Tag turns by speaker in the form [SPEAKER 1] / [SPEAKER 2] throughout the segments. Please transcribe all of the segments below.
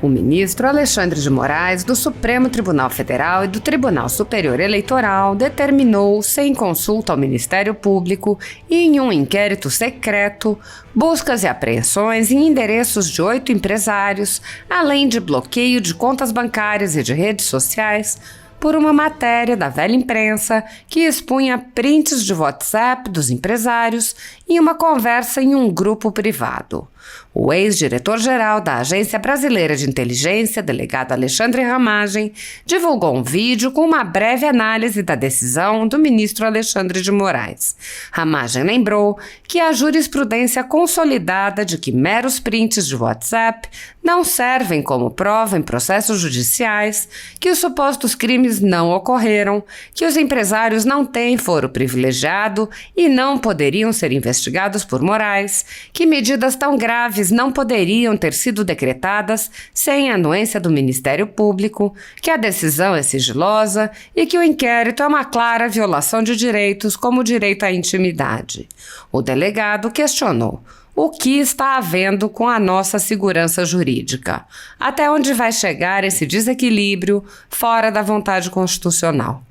[SPEAKER 1] O ministro Alexandre de Moraes, do Supremo Tribunal Federal e do Tribunal Superior Eleitoral, determinou, sem consulta ao Ministério Público e em um inquérito secreto, buscas e apreensões em endereços de 8 empresários, além de bloqueio de contas bancárias e de redes sociais, por uma matéria da velha imprensa que expunha prints de WhatsApp dos empresários e uma conversa em um grupo privado. O ex-diretor-geral da Agência Brasileira de Inteligência, delegado Alexandre Ramagem, divulgou um vídeo com uma breve análise da decisão do ministro Alexandre de Moraes. Ramagem lembrou que a jurisprudência consolidada de que meros prints de WhatsApp não servem como prova em processos judiciais, que os supostos crimes não ocorreram, que os empresários não têm foro privilegiado e não poderiam ser investigados por Moraes, que medidas tão graves não poderiam ter sido decretadas sem a anuência do Ministério Público, que a decisão é sigilosa e que o inquérito é uma clara violação de direitos como o direito à intimidade. O delegado questionou: o que está havendo com a nossa segurança jurídica? Até onde vai chegar esse desequilíbrio fora da vontade constitucional?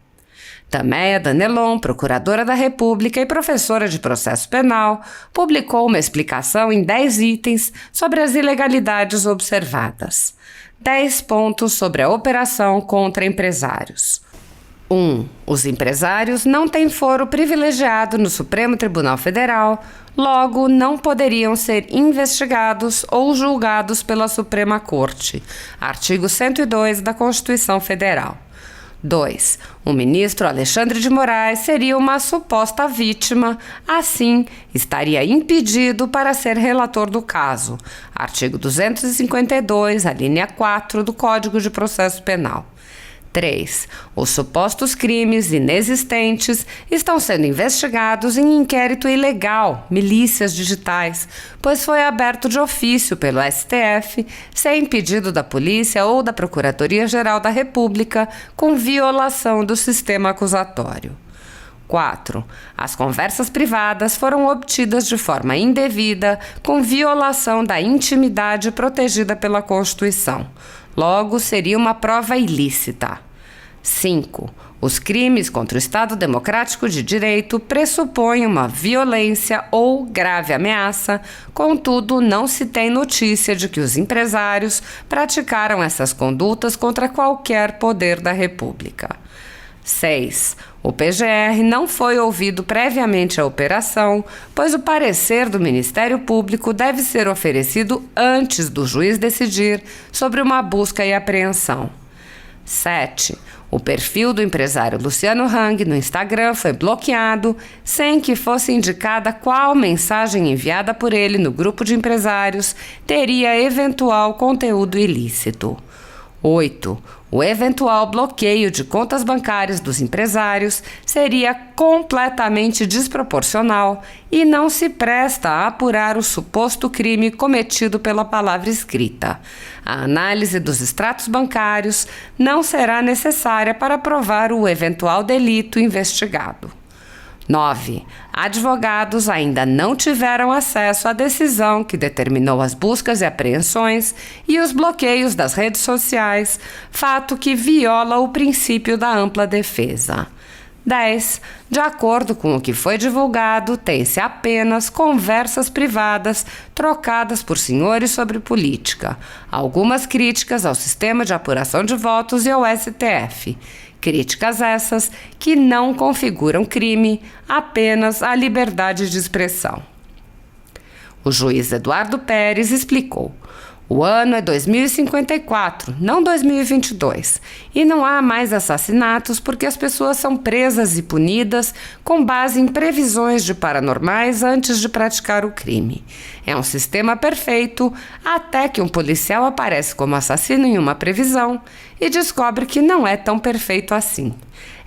[SPEAKER 1] Tameia Danelon, procuradora da República e professora de processo penal, publicou uma explicação em 10 itens sobre as ilegalidades observadas. 10 pontos sobre a operação contra empresários. 1. Os empresários não têm foro privilegiado no Supremo Tribunal Federal, logo não poderiam ser investigados ou julgados pela Suprema Corte. Artigo 102 da Constituição Federal. 2. O ministro Alexandre de Moraes seria uma suposta vítima, assim, estaria impedido para ser relator do caso. Artigo 252, a linha 4 do Código de Processo Penal. 3. Os supostos crimes inexistentes estão sendo investigados em inquérito ilegal, milícias digitais, pois foi aberto de ofício pelo STF, sem pedido da Polícia ou da Procuradoria-Geral da República, com violação do sistema acusatório. 4. As conversas privadas foram obtidas de forma indevida, com violação da intimidade protegida pela Constituição. Logo, seria uma prova ilícita. 5. Os crimes contra o Estado Democrático de Direito pressupõem uma violência ou grave ameaça, contudo, não se tem notícia de que os empresários praticaram essas condutas contra qualquer poder da República. 6. O PGR não foi ouvido previamente à operação, pois o parecer do Ministério Público deve ser oferecido antes do juiz decidir sobre uma busca e apreensão. 7. O perfil do empresário Luciano Hang no Instagram foi bloqueado sem que fosse indicada qual mensagem enviada por ele no grupo de empresários teria eventual conteúdo ilícito. 8. O eventual bloqueio de contas bancárias dos empresários seria completamente desproporcional e não se presta a apurar o suposto crime cometido pela palavra escrita. A análise dos extratos bancários não será necessária para provar o eventual delito investigado. 9. Advogados ainda não tiveram acesso à decisão que determinou as buscas e apreensões e os bloqueios das redes sociais, fato que viola o princípio da ampla defesa. 10. De acordo com o que foi divulgado, tem-se apenas conversas privadas trocadas por senhores sobre política, algumas críticas ao sistema de apuração de votos e ao STF. Críticas essas que não configuram crime, apenas a liberdade de expressão. O juiz Eduardo Pérez explicou: o ano é 2054, não 2022, e não há mais assassinatos porque as pessoas são presas e punidas com base em previsões de paranormais antes de praticar o crime. É um sistema perfeito até que um policial aparece como assassino em uma previsão e descobre que não é tão perfeito assim.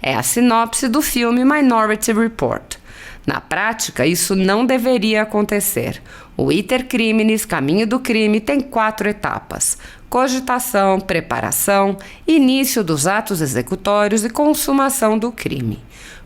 [SPEAKER 1] É a sinopse do filme Minority Report. Na prática, isso não deveria acontecer. O iter criminis, caminho do crime, tem 4 etapas: cogitação, preparação, início dos atos executórios e consumação do crime.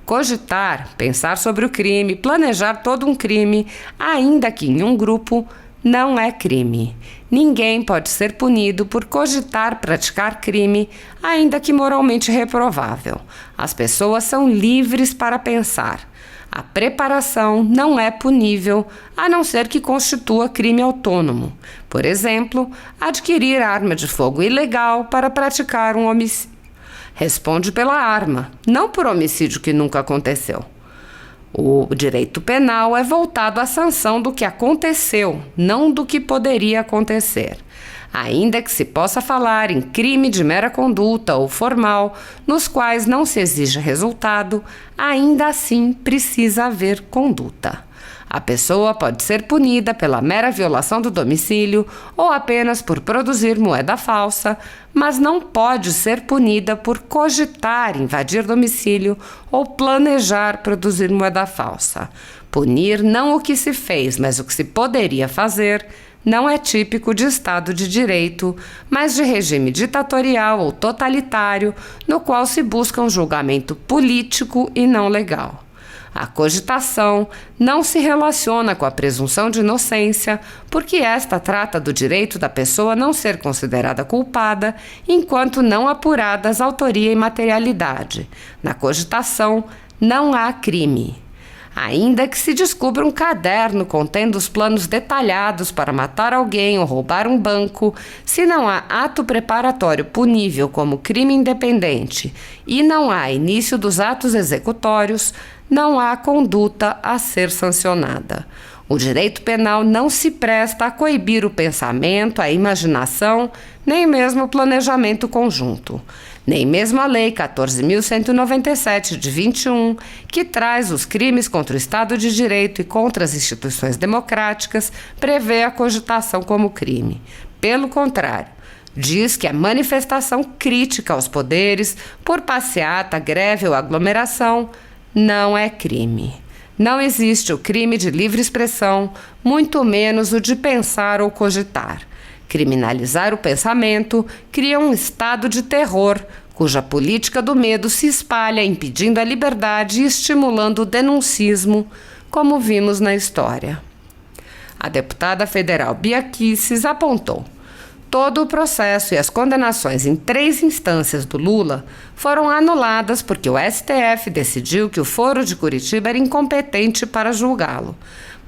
[SPEAKER 1] Cogitar, pensar sobre o crime, planejar todo um crime, ainda que em um grupo, não é crime. Ninguém pode ser punido por cogitar praticar crime, ainda que moralmente reprovável. As pessoas são livres para pensar. A preparação não é punível, a não ser que constitua crime autônomo. Por exemplo, adquirir arma de fogo ilegal para praticar um homicídio. Responde pela arma, não por homicídio que nunca aconteceu. O direito penal é voltado à sanção do que aconteceu, não do que poderia acontecer. Ainda que se possa falar em crime de mera conduta ou formal, nos quais não se exige resultado, ainda assim precisa haver conduta. A pessoa pode ser punida pela mera violação do domicílio ou apenas por produzir moeda falsa, mas não pode ser punida por cogitar invadir domicílio ou planejar produzir moeda falsa. Punir não o que se fez, mas o que se poderia fazer, não é típico de Estado de Direito, mas de regime ditatorial ou totalitário, no qual se busca um julgamento político e não legal. A cogitação não se relaciona com a presunção de inocência, porque esta trata do direito da pessoa não ser considerada culpada, enquanto não apuradas autoria e materialidade. Na cogitação, não há crime. Ainda que se descubra um caderno contendo os planos detalhados para matar alguém ou roubar um banco, se não há ato preparatório punível como crime independente e não há início dos atos executórios, não há conduta a ser sancionada. O direito penal não se presta a coibir o pensamento, a imaginação, nem mesmo o planejamento conjunto. Nem mesmo a Lei 14.197 de 21, que traz os crimes contra o Estado de Direito e contra as instituições democráticas, prevê a cogitação como crime. Pelo contrário, diz que a manifestação crítica aos poderes, por passeata, greve ou aglomeração, não é crime. Não existe o crime de livre expressão, muito menos o de pensar ou cogitar. Criminalizar o pensamento cria um estado de terror, cuja política do medo se espalha impedindo a liberdade e estimulando o denuncismo, como vimos na história. A deputada federal Bia Kicis apontou: todo o processo e as condenações em 3 instâncias do Lula foram anuladas porque o STF decidiu que o Foro de Curitiba era incompetente para julgá-lo.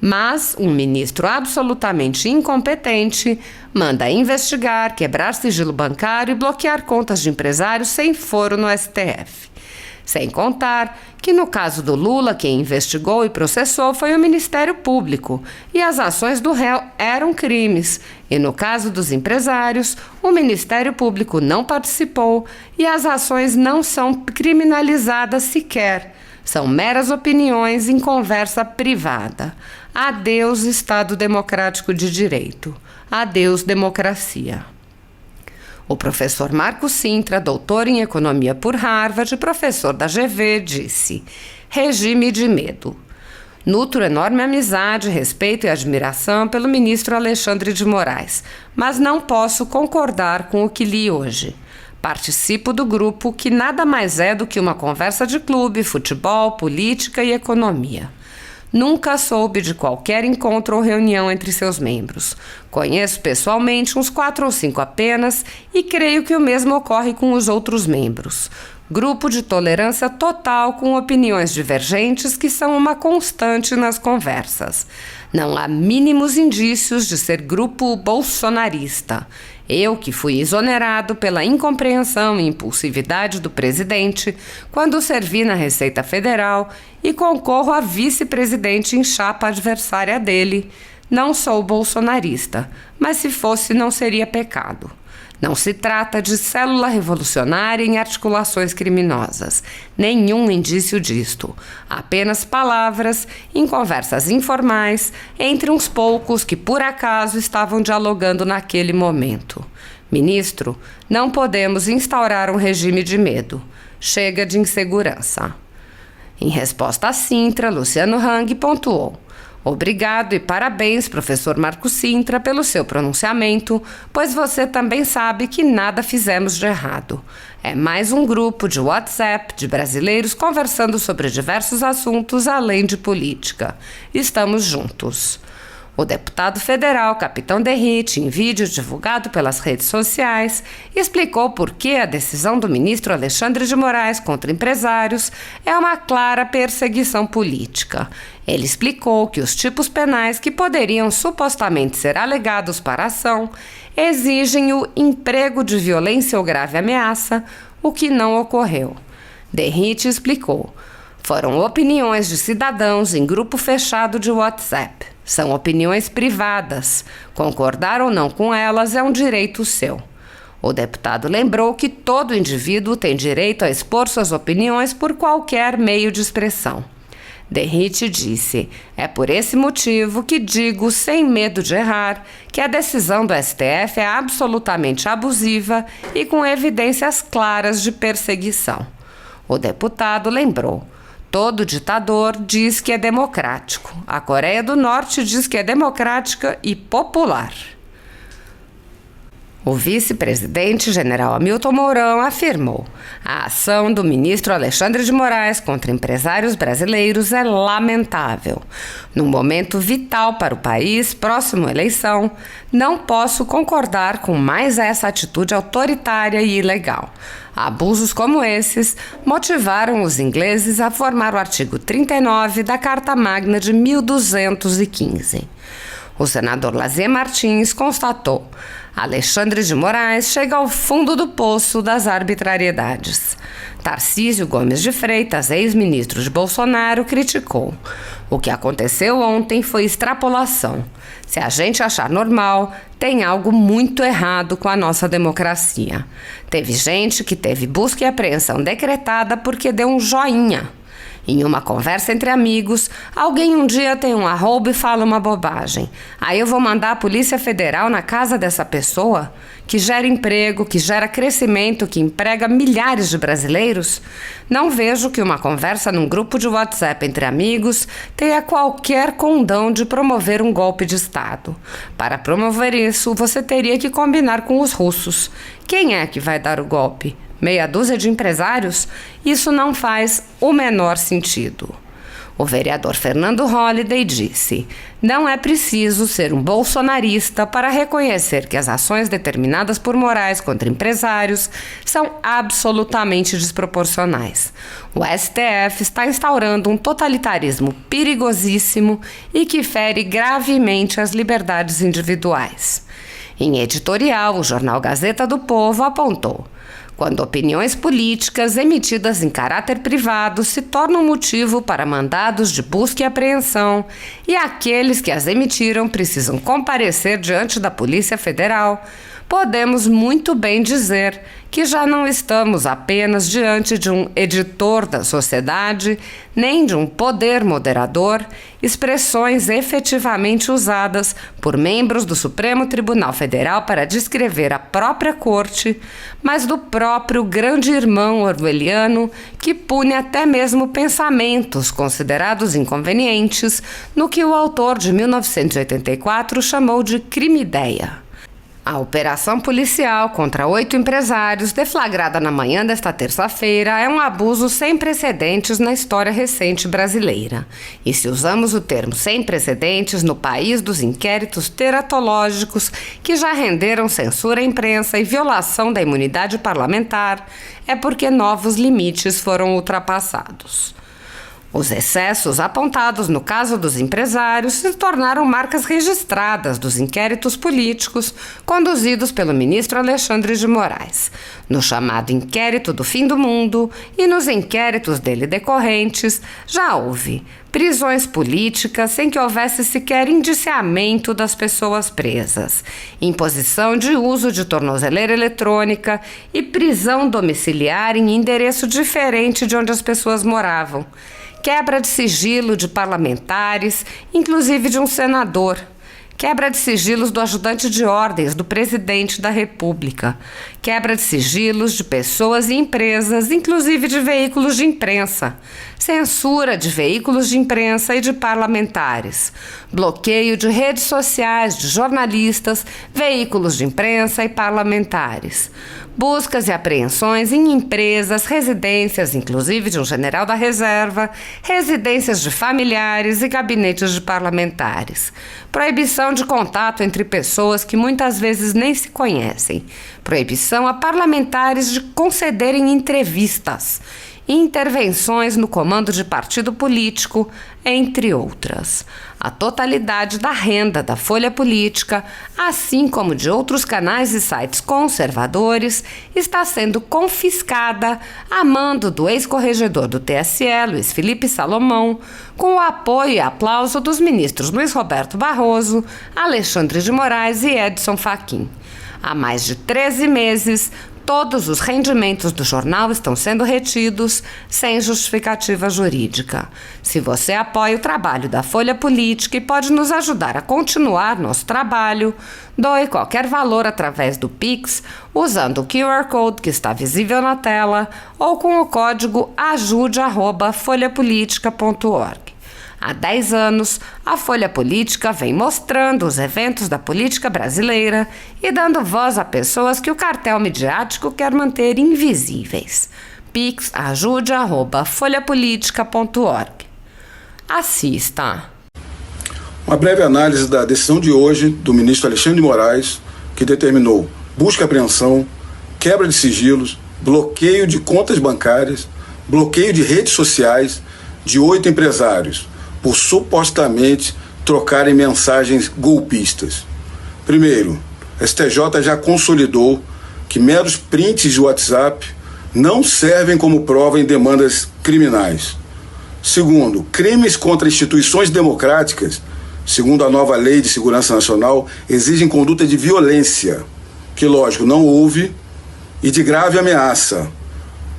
[SPEAKER 1] Mas um ministro absolutamente incompetente manda investigar, quebrar sigilo bancário e bloquear contas de empresários sem foro no STF. Sem contar que, no caso do Lula, quem investigou e processou foi o Ministério Público, e as ações do réu eram crimes. E no caso dos empresários, o Ministério Público não participou e as ações não são criminalizadas sequer. São meras opiniões em conversa privada. Adeus, Estado Democrático de Direito. Adeus, democracia. O professor Marco Sintra, doutor em economia por Harvard e professor da GV, disse: regime de medo. Nutro enorme amizade, respeito e admiração pelo ministro Alexandre de Moraes, mas não posso concordar com o que li hoje. Participo do grupo que nada mais é do que uma conversa de clube, futebol, política e economia. Nunca soube de qualquer encontro ou reunião entre seus membros. Conheço pessoalmente uns 4 ou 5 apenas e creio que o mesmo ocorre com os outros membros. Grupo de tolerância total com opiniões divergentes que são uma constante nas conversas. Não há mínimos indícios de ser grupo bolsonarista. Eu, que fui exonerado pela incompreensão e impulsividade do presidente quando servi na Receita Federal e concorro a vice-presidente em chapa adversária dele, não sou bolsonarista, mas se fosse não seria pecado. Não se trata de célula revolucionária em articulações criminosas. Nenhum indício disto. Apenas palavras em conversas informais entre uns poucos que por acaso estavam dialogando naquele momento. Ministro, não podemos instaurar um regime de medo. Chega de insegurança. Em resposta a Sintra, Luciano Hang pontuou: obrigado e parabéns, professor Marco Sintra, pelo seu pronunciamento, pois você também sabe que nada fizemos de errado. É mais um grupo de WhatsApp de brasileiros conversando sobre diversos assuntos além de política. Estamos juntos. O deputado federal Capitão Derrite, em vídeo divulgado pelas redes sociais, explicou por que a decisão do ministro Alexandre de Moraes contra empresários é uma clara perseguição política. Ele explicou que os tipos penais que poderiam supostamente ser alegados para a ação exigem o emprego de violência ou grave ameaça, o que não ocorreu. Derrite explicou: foram opiniões de cidadãos em grupo fechado de WhatsApp. São opiniões privadas. Concordar ou não com elas é um direito seu. O deputado lembrou que todo indivíduo tem direito a expor suas opiniões por qualquer meio de expressão. Derrite disse: é por esse motivo que digo, sem medo de errar, que a decisão do STF é absolutamente abusiva e com evidências claras de perseguição. O deputado lembrou: todo ditador diz que é democrático. A Coreia do Norte diz que é democrática e popular. O vice-presidente general Hamilton Mourão afirmou: a ação do ministro Alexandre de Moraes contra empresários brasileiros é lamentável. Num momento vital para o país, próximo à eleição, não posso concordar com mais essa atitude autoritária e ilegal. Abusos como esses motivaram os ingleses a formar o artigo 39 da Carta Magna de 1215. O senador Lazier Martins constatou: Alexandre de Moraes chega ao fundo do poço das arbitrariedades. Tarcísio Gomes de Freitas, ex-ministro de Bolsonaro, criticou: o que aconteceu ontem foi extrapolação. Se a gente achar normal, tem algo muito errado com a nossa democracia. Teve gente que teve busca e apreensão decretada porque deu um joinha. Em uma conversa entre amigos, alguém um dia tem um arrobo e fala uma bobagem. Aí eu vou mandar a Polícia Federal na casa dessa pessoa, que gera emprego, que gera crescimento, que emprega milhares de brasileiros? Não vejo que uma conversa num grupo de WhatsApp entre amigos tenha qualquer condão de promover um golpe de Estado. Para promover isso, você teria que combinar com os russos. Quem é que vai dar o golpe? Meia dúzia de empresários? Isso não faz o menor sentido. O vereador Fernando Holliday disse: não é preciso ser um bolsonarista para reconhecer que as ações determinadas por Moraes contra empresários são absolutamente desproporcionais. O STF está instaurando um totalitarismo perigosíssimo e que fere gravemente as liberdades individuais. Em editorial, o jornal Gazeta do Povo apontou: quando opiniões políticas emitidas em caráter privado se tornam motivo para mandados de busca e apreensão, e aqueles que as emitiram precisam comparecer diante da Polícia Federal, podemos muito bem dizer que já não estamos apenas diante de um editor da sociedade, nem de um poder moderador, expressões efetivamente usadas por membros do Supremo Tribunal Federal para descrever a própria corte, mas do próprio grande irmão orwelliano que pune até mesmo pensamentos considerados inconvenientes no que o autor de 1984 chamou de crime-ideia. A operação policial contra 8 empresários, deflagrada na manhã desta terça-feira, é um abuso sem precedentes na história recente brasileira. E se usamos o termo sem precedentes no país dos inquéritos teratológicos que já renderam censura à imprensa e violação da imunidade parlamentar, é porque novos limites foram ultrapassados. Os excessos apontados no caso dos empresários se tornaram marcas registradas dos inquéritos políticos conduzidos pelo ministro Alexandre de Moraes, no chamado inquérito do fim do mundo e nos inquéritos dele decorrentes. Já houve prisões políticas sem que houvesse sequer indiciamento das pessoas presas, imposição de uso de tornozeleira eletrônica e prisão domiciliar em endereço diferente de onde as pessoas moravam, quebra de sigilo de parlamentares, inclusive de um senador, quebra de sigilos do ajudante de ordens do presidente da República, quebra de sigilos de pessoas e empresas, inclusive de veículos de imprensa, censura de veículos de imprensa e de parlamentares, bloqueio de redes sociais de jornalistas, veículos de imprensa e parlamentares, buscas e apreensões em empresas, residências, inclusive de um general da reserva, residências de familiares e gabinetes de parlamentares. Proibição de contato entre pessoas que muitas vezes nem se conhecem. Proibição a parlamentares de concederem entrevistas. Intervenções no comando de partido político, entre outras. A totalidade da renda da Folha Política, assim como de outros canais e sites conservadores, está sendo confiscada a mando do ex-corregedor do TSE, Luiz Felipe Salomão, com o apoio e aplauso dos ministros Luiz Roberto Barroso, Alexandre de Moraes e Edson Fachin. Há mais de 13 meses, todos os rendimentos do jornal estão sendo retidos sem justificativa jurídica. Se você apoia o trabalho da Folha Política e pode nos ajudar a continuar nosso trabalho, doe qualquer valor através do Pix, usando o QR Code que está visível na tela ou com o código ajude@folhapolitica.org. Há 10 anos, a Folha Política vem mostrando os eventos da política brasileira e dando voz a pessoas que o cartel midiático quer manter invisíveis. Pix ajude@folhapolitica.org. Assista.
[SPEAKER 2] Uma breve análise da decisão de hoje do ministro Alexandre de Moraes, que determinou busca e apreensão, quebra de sigilos, bloqueio de contas bancárias, bloqueio de redes sociais de 8 empresários, por supostamente trocarem mensagens golpistas. Primeiro, a STJ já consolidou que meros prints de WhatsApp não servem como prova em demandas criminais. Segundo, crimes contra instituições democráticas, segundo a nova Lei de Segurança Nacional, exigem conduta de violência, que, lógico, não houve, e de grave ameaça,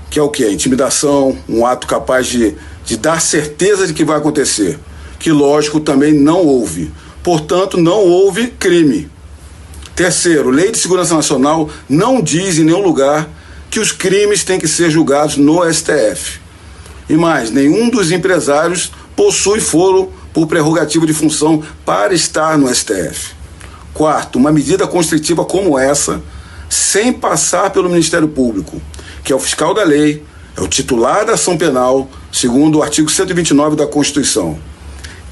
[SPEAKER 2] que é o quê? Intimidação, um ato capaz de dar certeza de que vai acontecer, que lógico também não houve. Portanto, não houve crime. Terceiro, Lei de Segurança Nacional não diz em nenhum lugar que os crimes têm que ser julgados no STF. E mais, nenhum dos empresários possui foro por prerrogativa de função para estar no STF. Quarto, uma medida constritiva como essa, sem passar pelo Ministério Público, que é o fiscal da lei, é o titular da ação penal, segundo o artigo 129 da Constituição.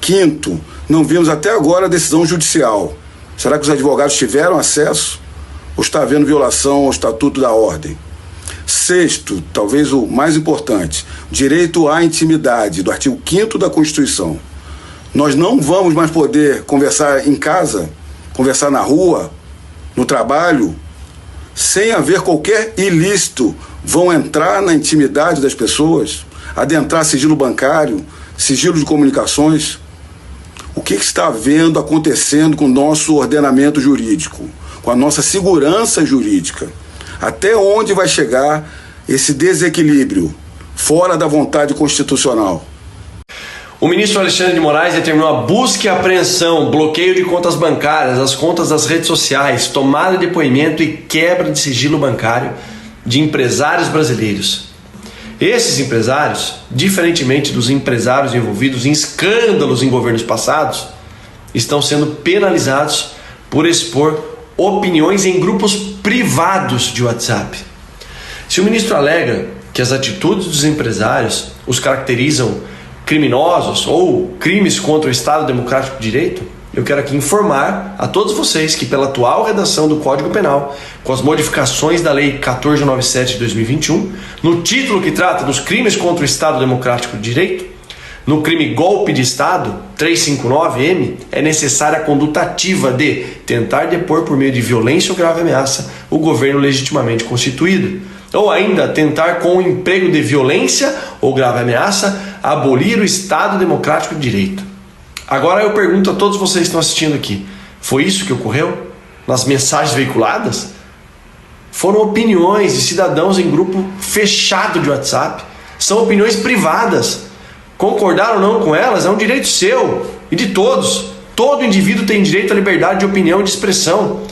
[SPEAKER 2] Quinto, não vimos até agora a decisão judicial. Será que os advogados tiveram acesso? Ou está havendo violação ao Estatuto da Ordem? Sexto, talvez o mais importante, direito à intimidade, do artigo 5º da Constituição. Nós não vamos mais poder conversar em casa, conversar na rua, no trabalho, sem haver qualquer ilícito. Vão entrar na intimidade das pessoas, adentrar sigilo bancário, sigilo de comunicações. O que está acontecendo com o nosso ordenamento jurídico, com a nossa segurança jurídica? Até onde vai chegar esse desequilíbrio, fora da vontade constitucional?
[SPEAKER 3] O ministro Alexandre de Moraes determinou a busca e apreensão, bloqueio de contas bancárias, as contas das redes sociais, tomada de depoimento e quebra de sigilo bancário de empresários brasileiros. Esses empresários, diferentemente dos empresários envolvidos em escândalos em governos passados, estão sendo penalizados por expor opiniões em grupos privados de WhatsApp. Se o ministro alega que as atitudes dos empresários os caracterizam criminosos ou crimes contra o Estado Democrático de Direito, eu quero aqui informar a todos vocês que pela atual redação do Código Penal, com as modificações da Lei 1497 de 2021, no título que trata dos crimes contra o Estado Democrático de Direito, no crime golpe de Estado, 359-M, é necessária a conduta ativa de tentar depor por meio de violência ou grave ameaça o governo legitimamente constituído, ou ainda tentar com o emprego de violência ou grave ameaça abolir o Estado Democrático de Direito. Agora eu pergunto a todos vocês que estão assistindo aqui, foi isso que ocorreu nas mensagens veiculadas? Foram opiniões de cidadãos em grupo fechado de WhatsApp, são opiniões privadas. Concordar ou não com elas é um direito seu e de todos. Todo indivíduo tem direito à liberdade de opinião e de expressão,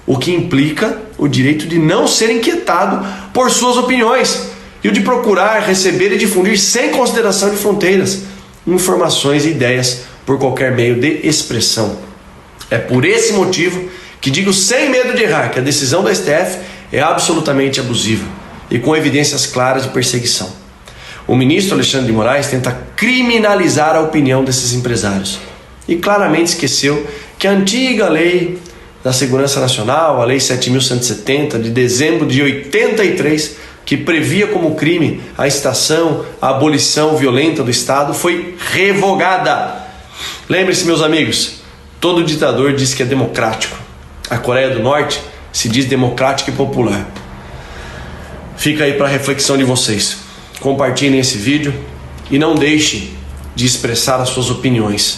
[SPEAKER 3] o que implica o direito de não ser inquietado por suas opiniões e o de procurar, receber e difundir sem consideração de fronteiras informações e ideias por qualquer meio de expressão. É por esse motivo que digo sem medo de errar que a decisão do STF é absolutamente abusiva e com evidências claras de perseguição. O ministro Alexandre de Moraes tenta criminalizar a opinião desses empresários e claramente esqueceu que a antiga lei da Segurança Nacional, a Lei 7.170 de dezembro de 83, que previa como crime a incitação à abolição violenta do Estado, foi revogada. Lembre-se, meus amigos, todo ditador diz que é democrático. A Coreia do Norte se diz democrática e popular. Fica aí para a reflexão de vocês. Compartilhem esse vídeo e não deixem de expressar as suas opiniões.